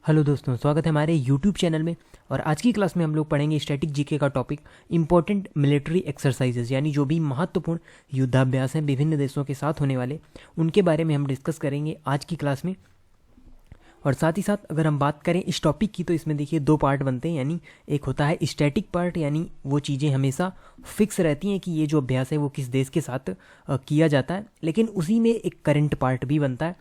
Hello दोस्तों, स्वागत है हमारे यूट्यूब चैनल में। और आज की क्लास में हम लोग पढ़ेंगे स्टैटिक जीके का टॉपिक इंपॉर्टेंट मिलिट्री एक्सरसाइजेज, यानी जो भी महत्वपूर्ण युद्धाभ्यास हैं विभिन्न देशों के साथ होने वाले, उनके बारे में हम डिस्कस करेंगे आज की क्लास में। और साथ ही साथ अगर हम बात करें इस टॉपिक की, तो इसमें देखिए दो पार्ट बनते हैं। यानी एक होता है स्टैटिक पार्ट, यानी वो चीज़ें हमेशा फिक्स रहती हैं कि ये जो अभ्यास है वो किस देश के साथ किया जाता है। लेकिन उसी में एक करंट पार्ट भी बनता है,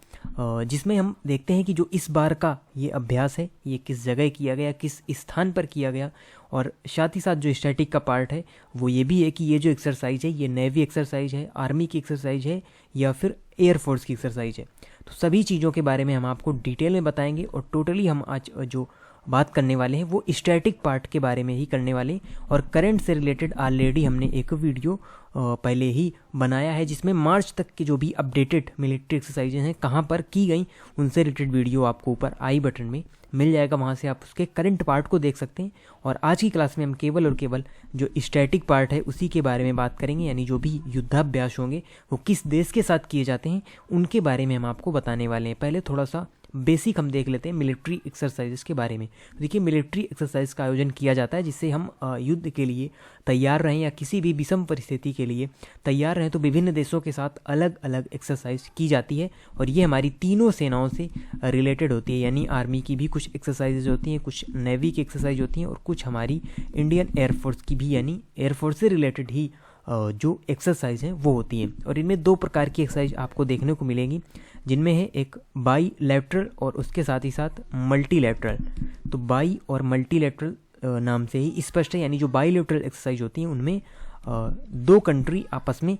जिसमें हम देखते हैं कि जो इस बार का ये अभ्यास है ये किस जगह किया गया, किस स्थान पर किया गया। और साथ ही साथ जो स्टैटिक का पार्ट है वो ये भी है कि ये जो एक्सरसाइज है ये नेवी एक्सरसाइज है, आर्मी की एक्सरसाइज है या फिर एयरफोर्स की एक्सरसाइज है। तो सभी चीज़ों के बारे में हम आपको डिटेल में बताएंगे। और टोटली हम आज जो बात करने वाले हैं वो स्टैटिक पार्ट के बारे में ही करने वाले हैं। और करंट से रिलेटेड ऑलरेडी हमने एक वीडियो पहले ही बनाया है, जिसमें मार्च तक के जो भी अपडेटेड मिलिट्री एक्सरसाइजेज हैं कहाँ पर की गई, उनसे रिलेटेड वीडियो आपको ऊपर आई बटन में मिल जाएगा, वहाँ से आप उसके करंट पार्ट को देख सकते हैं। और आज की क्लास में हम केवल और केवल जो स्टैटिक पार्ट है उसी के बारे में बात करेंगे, यानी जो भी युद्धाभ्यास होंगे वो किस देश के साथ किए जाते हैं उनके बारे में हम आपको बताने वाले हैं। पहले थोड़ा सा बेसिक हम देख लेते हैं मिलिट्री एक्सरसाइजेस के बारे में। देखिए, मिलिट्री एक्सरसाइज का आयोजन किया जाता है जिससे हम युद्ध के लिए तैयार रहें या किसी भी विषम परिस्थिति के लिए तैयार रहें। तो विभिन्न देशों के साथ अलग अलग एक्सरसाइज की जाती है और ये हमारी तीनों सेनाओं से रिलेटेड होती है। यानी आर्मी की भी कुछ एक्सरसाइजेज होती हैं, कुछ नेवी की एक्सरसाइज होती हैं और कुछ हमारी इंडियन एयरफोर्स की भी, यानी एयरफोर्स से रिलेटेड ही जो एक्सरसाइज हैं वो होती हैं। और इनमें दो प्रकार की एक्सरसाइज आपको देखने को मिलेंगी, जिनमें है एक बाई लैटरल और उसके साथ ही साथ मल्टी लैटरल। तो बाई और मल्टी लैटरल नाम से ही स्पष्ट है। यानी जो बाई लैटरल एक्सरसाइज होती हैं उनमें दो कंट्री आपस में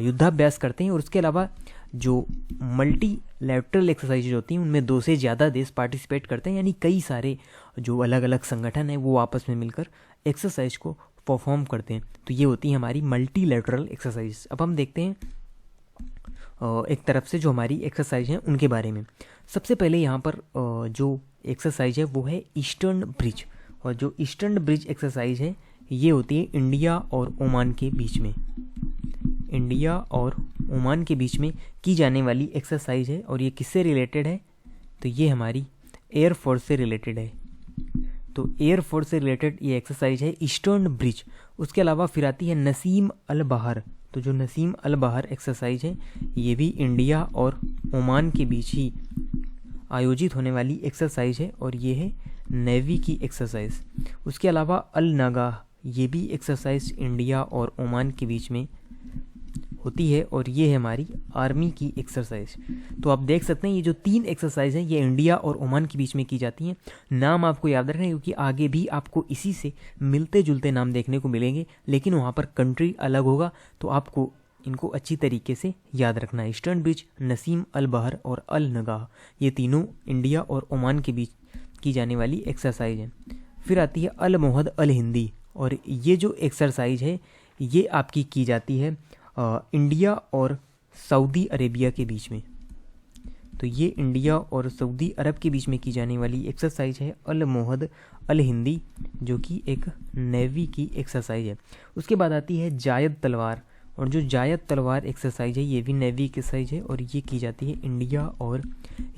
युद्धाभ्यास करते हैं, और उसके अलावा जो मल्टी लैटरल एक्सरसाइज होती हैं उनमें दो से ज़्यादा देश पार्टिसिपेट करते हैं। यानी कई सारे जो अलग अलग संगठन हैं वो आपस में मिलकर एक्सरसाइज को परफॉर्म करते हैं। तो ये होती है हमारी मल्टी लैटरल एक्सरसाइज। अब हम देखते हैं एक तरफ से जो हमारी एक्सरसाइज हैं उनके बारे में। सबसे पहले यहाँ पर जो एक्सरसाइज है वो है ईस्टर्न ब्रिज। और जो ईस्टर्न ब्रिज एक्सरसाइज है ये होती है इंडिया और ओमान के बीच में, इंडिया और ओमान के बीच में की जाने वाली एक्सरसाइज है। और ये किससे रिलेटेड है, तो ये हमारी एयरफोर्स से रिलेटेड है। तो एयरफोर्स से रिलेटेड ये एक्सरसाइज है ईस्टर्न ब्रिज। उसके अलावा फिर आती है नसीम अल बहर। तो जो नसीम अल बहर एक्सरसाइज है ये भी इंडिया और ओमान के बीच ही आयोजित होने वाली एक्सरसाइज है और ये है नेवी की एक्सरसाइज। उसके अलावा अल नगाह, ये भी एक्सरसाइज इंडिया और ओमान के बीच में होती है और ये है हमारी आर्मी की एक्सरसाइज। तो आप देख सकते हैं ये जो तीन एक्सरसाइज हैं ये इंडिया और ओमान के बीच में की जाती हैं। नाम आपको याद रखना है क्योंकि आगे भी आपको इसी से मिलते जुलते नाम देखने को मिलेंगे, लेकिन वहाँ पर कंट्री अलग होगा, तो आपको इनको अच्छी तरीके से याद रखना है। ईस्टर्न ब्रिज, नसीम अल बहर और अल नगाह, ये तीनों इंडिया और ओमान के बीच की जाने वाली एक्सरसाइज है। फिर आती है अल मोहद अल हिंदी, और ये जो एक्सरसाइज है ये आपकी की जाती है इंडिया और सऊदी अरेबिया के बीच में। तो ये इंडिया और सऊदी अरब के बीच में की जाने वाली एक्सरसाइज है अल मोहद अल हिंदी, जो कि एक नेवी की एक्सरसाइज है। उसके बाद आती है जायद तलवार, और जो जायद तलवार एक्सरसाइज है ये भी नेवी की एक्सरसाइज है और ये की जाती है इंडिया और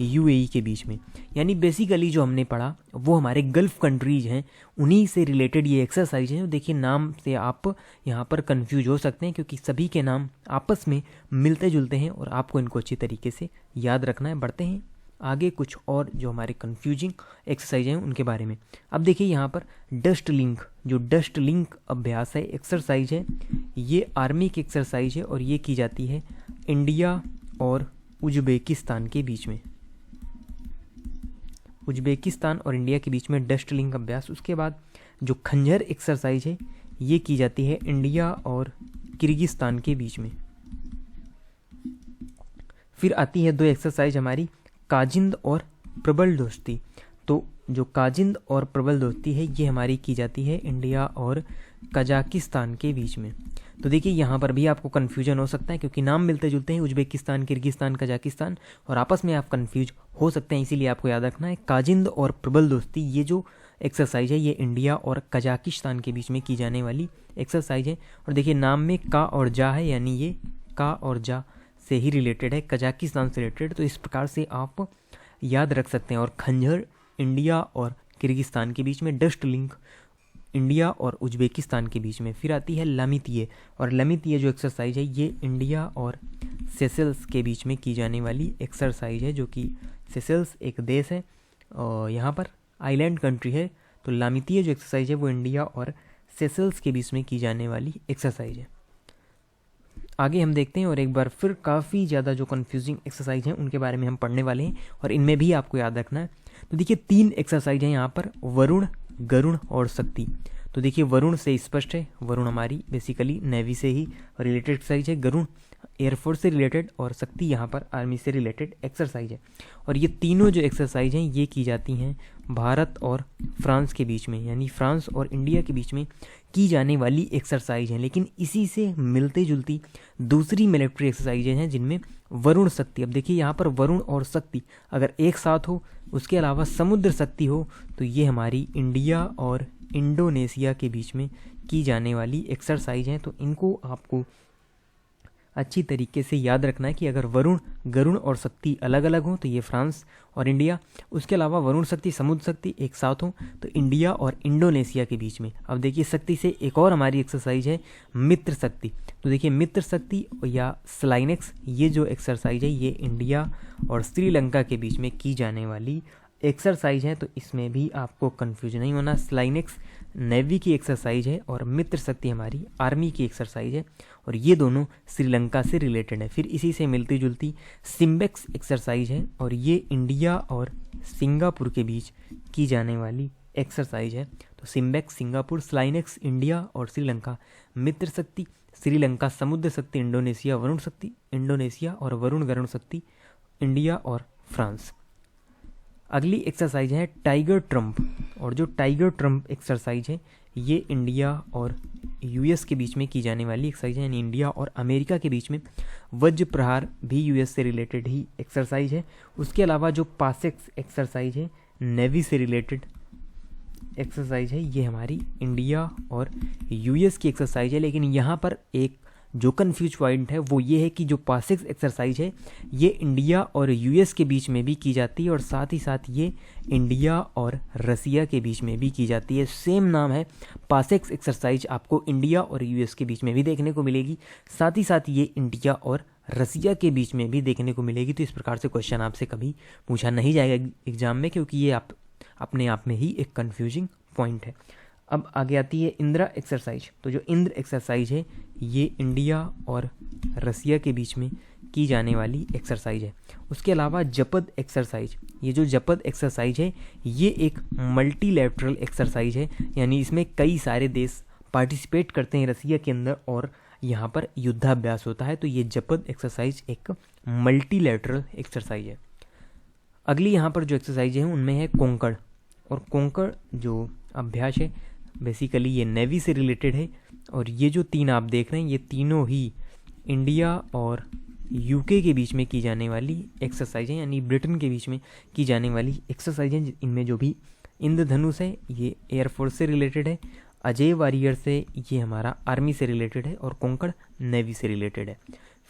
यूएई के बीच में। यानी बेसिकली जो हमने पढ़ा वो हमारे गल्फ कंट्रीज हैं, उन्हीं से रिलेटेड ये एक्सरसाइज है। देखिए, नाम से आप यहाँ पर कंफ्यूज हो सकते हैं क्योंकि सभी के नाम आपस में मिलते जुलते हैं और आपको इनको अच्छी तरीके से याद रखना है। बढ़ते हैं आगे कुछ और जो हमारे कंफ्यूजिंग एक्सरसाइज हैं उनके बारे में। अब देखिए यहाँ पर डस्ट लिंक, जो डस्ट लिंक अभ्यास है, एक्सरसाइज है, ये आर्मी की एक्सरसाइज है और ये की जाती है इंडिया और उज्बेकिस्तान के बीच में, उज्बेकिस्तान और इंडिया के बीच में डस्ट लिंक अभ्यास। उसके बाद जो खंजर एक्सरसाइज है ये की जाती है इंडिया और किर्गिस्तान के बीच में। फिर आती है दो एक्सरसाइज हमारी काजिंद और प्रबल दोस्ती। तो जो काजिंद और प्रबल दोस्ती है ये हमारी की जाती है इंडिया और कजाकिस्तान के बीच में। तो देखिए यहाँ पर भी आपको कन्फ्यूजन हो सकता है क्योंकि नाम मिलते जुलते हैं, उज्बेकिस्तान, किर्गिस्तान, कजाकिस्तान, और आपस में आप कन्फ्यूज हो सकते हैं। इसीलिए आपको याद रखना है काजिंद और प्रबल दोस्ती, ये जो एक्सरसाइज है ये इंडिया और कजाकिस्तान के बीच में की जाने वाली एक्सरसाइज है। और देखिए नाम में का और जा है, यानी ये का और जा से ही रिलेटेड है, कजाकिस्तान से रिलेटेड। तो इस प्रकार से आप याद रख सकते हैं। और खंजर इंडिया और किर्गिस्तान के बीच में, डस्ट लिंक इंडिया और उज्बेकिस्तान के बीच में। फिर आती है लामितीये, और लामितीये जो एक्सरसाइज है ये इंडिया और सेशेल्स के बीच में की जाने वाली एक्सरसाइज है, जो कि सेशेल्स एक देश है और यहाँ पर आइलैंड कंट्री है। तो लामितीये जो एक्सरसाइज है वो इंडिया और सेशेल्स के बीच में की जाने वाली एक्सरसाइज है। आगे हम देखते हैं और एक बार फिर काफ़ी ज़्यादा जो कन्फ्यूजिंग एक्सरसाइज हैं उनके बारे में हम पढ़ने वाले हैं और इनमें भी आपको याद रखना है। तो देखिए 3 एक्सरसाइज हैं यहाँ पर, वरुण, गरुण और शक्ति। तो देखिए वरुण से स्पष्ट है, वरुण हमारी बेसिकली नेवी से ही रिलेटेड एक्सरसाइज है, गरुण एयरफोर्स से रिलेटेड और शक्ति यहाँ पर आर्मी से रिलेटेड एक्सरसाइज है। और ये तीनों जो एक्सरसाइज हैं ये की जाती हैं भारत और फ्रांस के बीच में, यानी फ्रांस और इंडिया के बीच में की जाने वाली एक्सरसाइज हैं। लेकिन इसी से मिलते जुलती दूसरी मिलिट्री एक्सरसाइजें हैं जिनमें वरुण शक्ति, अब देखिए यहाँ पर वरुण और शक्ति अगर एक साथ हो, उसके अलावा समुद्र शक्ति हो, तो ये हमारी इंडिया और इंडोनेशिया के बीच में की जाने वाली एक्सरसाइज हैं। तो इनको आपको अच्छी तरीके से याद रखना है कि अगर वरुण, गरुण और शक्ति अलग अलग हों तो ये फ्रांस और इंडिया, उसके अलावा वरुण शक्ति, समुद्र शक्ति एक साथ हों तो इंडिया और इंडोनेशिया के बीच में। अब देखिए शक्ति से एक और हमारी एक्सरसाइज है मित्र शक्ति। तो देखिए मित्र शक्ति या स्लाइनेक्स, ये जो एक्सरसाइज है ये इंडिया और श्रीलंका के बीच में की जाने वाली एक्सरसाइज है। तो इसमें भी आपको कन्फ्यूज नहीं होना। स्लाइनेक्स नेवी की एक्सरसाइज है और मित्र शक्ति हमारी आर्मी की एक्सरसाइज है और ये दोनों श्रीलंका से रिलेटेड है। फिर इसी से मिलती जुलती सिम्बेक्स एक्सरसाइज है और ये इंडिया और सिंगापुर के बीच की जाने वाली एक्सरसाइज है। तो सिम्बेक्स सिंगापुर, स्लाइनेक्स इंडिया और श्रीलंका मित्र शक्ति, श्रीलंका समुद्र शक्ति, इंडोनेशिया वरुण शक्ति, इंडोनेशिया और वरुण गरुण शक्ति इंडिया और फ्रांस। अगली एक्सरसाइज है टाइगर ट्रम्प, और जो टाइगर ट्रम्प एक्सरसाइज है ये इंडिया और यूएस के बीच में की जाने वाली एक्सरसाइज है, यानी इंडिया और अमेरिका के बीच में। वज्र प्रहार भी यूएस से रिलेटेड ही एक्सरसाइज है। उसके अलावा जो पासेक्स एक्सरसाइज है नेवी से रिलेटेड एक्सरसाइज है, ये हमारी इंडिया और यूएस की एक्सरसाइज है। लेकिन यहाँ पर एक जो कन्फ्यूज पॉइंट है वो ये है कि जो पासेक्स एक्सरसाइज है ये इंडिया और यूएस के बीच में भी की जाती है और साथ ही साथ ये इंडिया और रसिया के बीच में भी की जाती है। सेम नाम है पासेक्स एक्सरसाइज, आपको इंडिया और यूएस के बीच में भी देखने को मिलेगी, साथ ही साथ ये इंडिया और रसिया के बीच में भी देखने को मिलेगी। तो इस प्रकार से क्वेश्चन आपसे कभी पूछा नहीं जाएगा एग्जाम में, क्योंकि ये आप अपने आप में ही एक कन्फ्यूजिंग पॉइंट है। अब आगे आती है इंदिरा एक्सरसाइज। तो जो इंद्र एक्सरसाइज है ये इंडिया और रसिया के बीच में की जाने वाली एक्सरसाइज है। उसके अलावा जपद एक्सरसाइज, ये जो जपद एक्सरसाइज है ये एक मल्टीलैटरल एक्सरसाइज है, यानी इसमें कई सारे देश पार्टिसिपेट करते हैं रसिया के अंदर और यहाँ पर युद्धाभ्यास होता है। तो ये जपद एक्सरसाइज एक मल्टीलैटरल एक्सरसाइज है। अगली यहाँ पर जो एक्सरसाइज है उनमें है कोंकण, और कोंकण जो अभ्यास है बेसिकली ये नेवी से रिलेटेड है। और ये जो 3 आप देख रहे हैं ये तीनों ही इंडिया और यूके के बीच में की जाने वाली एक्सरसाइज है, यानी ब्रिटेन के बीच में की जाने वाली एक्सरसाइज है। इनमें जो भी इंद्रधनुष है ये एयरफोर्स से रिलेटेड है, अजय वॉरियर से ये हमारा आर्मी से रिलेटेड है और कोंकण नेवी से रिलेटेड है।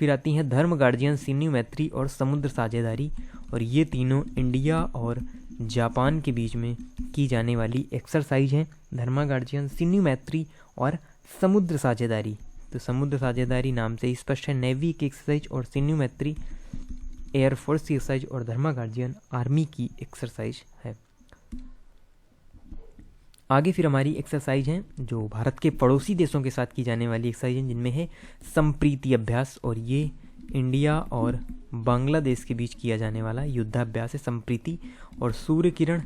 फिर आती हैं धर्म गार्जियन, सिन्यू मैत्री और समुद्र साझेदारी, और ये तीनों इंडिया और जापान के बीच में की जाने वाली एक्सरसाइज है। धर्मा गार्जियन, सिन्यू मैत्री और समुद्र साझेदारी। तो समुद्र साझेदारी नाम से स्पष्ट है नेवी की एक्सरसाइज और सिन्यू मैत्री एयरफोर्स की एक्सरसाइज और धर्मा गार्जियन आर्मी की एक्सरसाइज है। आगे फिर हमारी एक्सरसाइज हैं जो भारत के पड़ोसी देशों के साथ की जाने वाली एक्सरसाइज हैं, जिनमें है संप्रीति अभ्यास, और ये इंडिया और बांग्लादेश के बीच किया जाने वाला युद्धाभ्यास है संप्रीति। और सूर्य किरण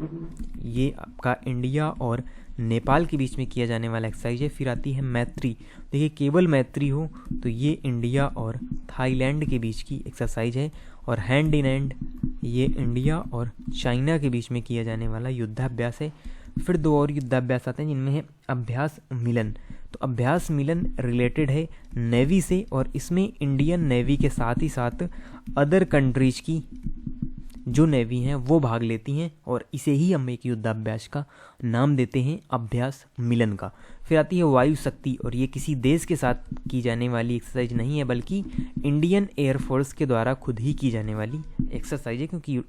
ये आपका इंडिया और नेपाल के बीच में किया जाने वाला एक्सरसाइज है। फिर आती है मैत्री, देखिए केवल मैत्री हो तो ये इंडिया और थाईलैंड के बीच की एक्सरसाइज है। और हैंड इन हैंड ये इंडिया और चाइना के बीच में किया जाने वाला युद्धाभ्यास है। फिर 2 और युद्धाभ्यास आते हैं जिनमें है अभ्यास मिलन। तो अभ्यास मिलन रिलेटेड है नेवी से और इसमें इंडियन नेवी के साथ ही साथ अदर कंट्रीज की जो नेवी हैं वो भाग लेती हैं, और इसे ही हम एक युद्धाभ्यास का नाम देते हैं अभ्यास मिलन का। फिर आती है वायु शक्ति, और ये किसी देश के साथ की जाने वाली एक्सरसाइज नहीं है बल्कि इंडियन एयरफोर्स के द्वारा खुद ही की जाने वाली एक्सरसाइज है, क्योंकि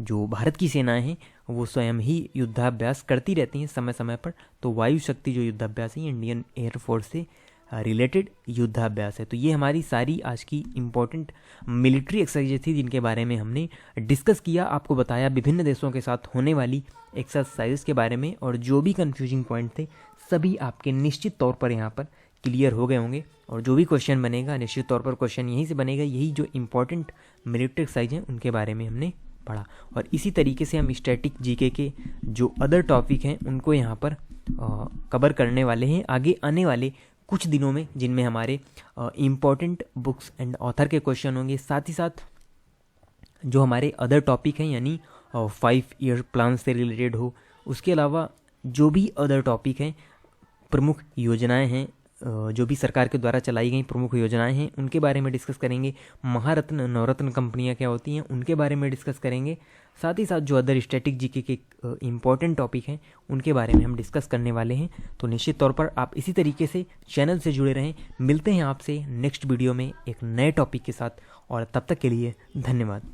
जो भारत की सेनाएं हैं वो स्वयं ही युद्धाभ्यास करती रहती हैं समय समय पर। तो वायु शक्ति जो युद्धाभ्यास है, इंडियन एयरफोर्स से रिलेटेड युद्धाभ्यास है। तो ये हमारी सारी आज की इम्पोर्टेंट मिलिट्री एक्सरसाइजेज थी जिनके बारे में हमने डिस्कस किया, आपको बताया विभिन्न देशों के साथ होने वाली एक्सरसाइजेज के बारे में, और जो भी कन्फ्यूजिंग पॉइंट थे सभी आपके निश्चित तौर पर यहाँ पर क्लियर हो गए होंगे। और जो भी क्वेश्चन बनेगा निश्चित तौर पर क्वेश्चन यहीं से बनेगा, यही जो इम्पोर्टेंट मिलिट्री एक्सरसाइज हैं उनके बारे में हमने पढ़ा। और इसी तरीके से हम स्टैटिक जीके के जो अदर टॉपिक हैं उनको यहाँ पर कवर करने वाले हैं आगे आने वाले कुछ दिनों में, जिनमें हमारे इम्पॉर्टेंट बुक्स एंड ऑथर के क्वेश्चन होंगे, साथ ही साथ जो हमारे अदर टॉपिक हैं यानी 5 ईयर प्लान से रिलेटेड हो, उसके अलावा जो भी अदर टॉपिक हैं, प्रमुख योजनाएं हैं, जो भी सरकार के द्वारा चलाई गई प्रमुख योजनाएं हैं उनके बारे में डिस्कस करेंगे। महारत्न नवरत्न कंपनियां क्या होती हैं उनके बारे में डिस्कस करेंगे। साथ ही साथ जो अदर स्टैटिक जीके के इम्पॉर्टेंट टॉपिक हैं उनके बारे में हम डिस्कस करने वाले हैं। तो निश्चित तौर पर आप इसी तरीके से चैनल से जुड़े रहें। मिलते हैं आपसे नेक्स्ट वीडियो में एक नए टॉपिक के साथ, और तब तक के लिए धन्यवाद।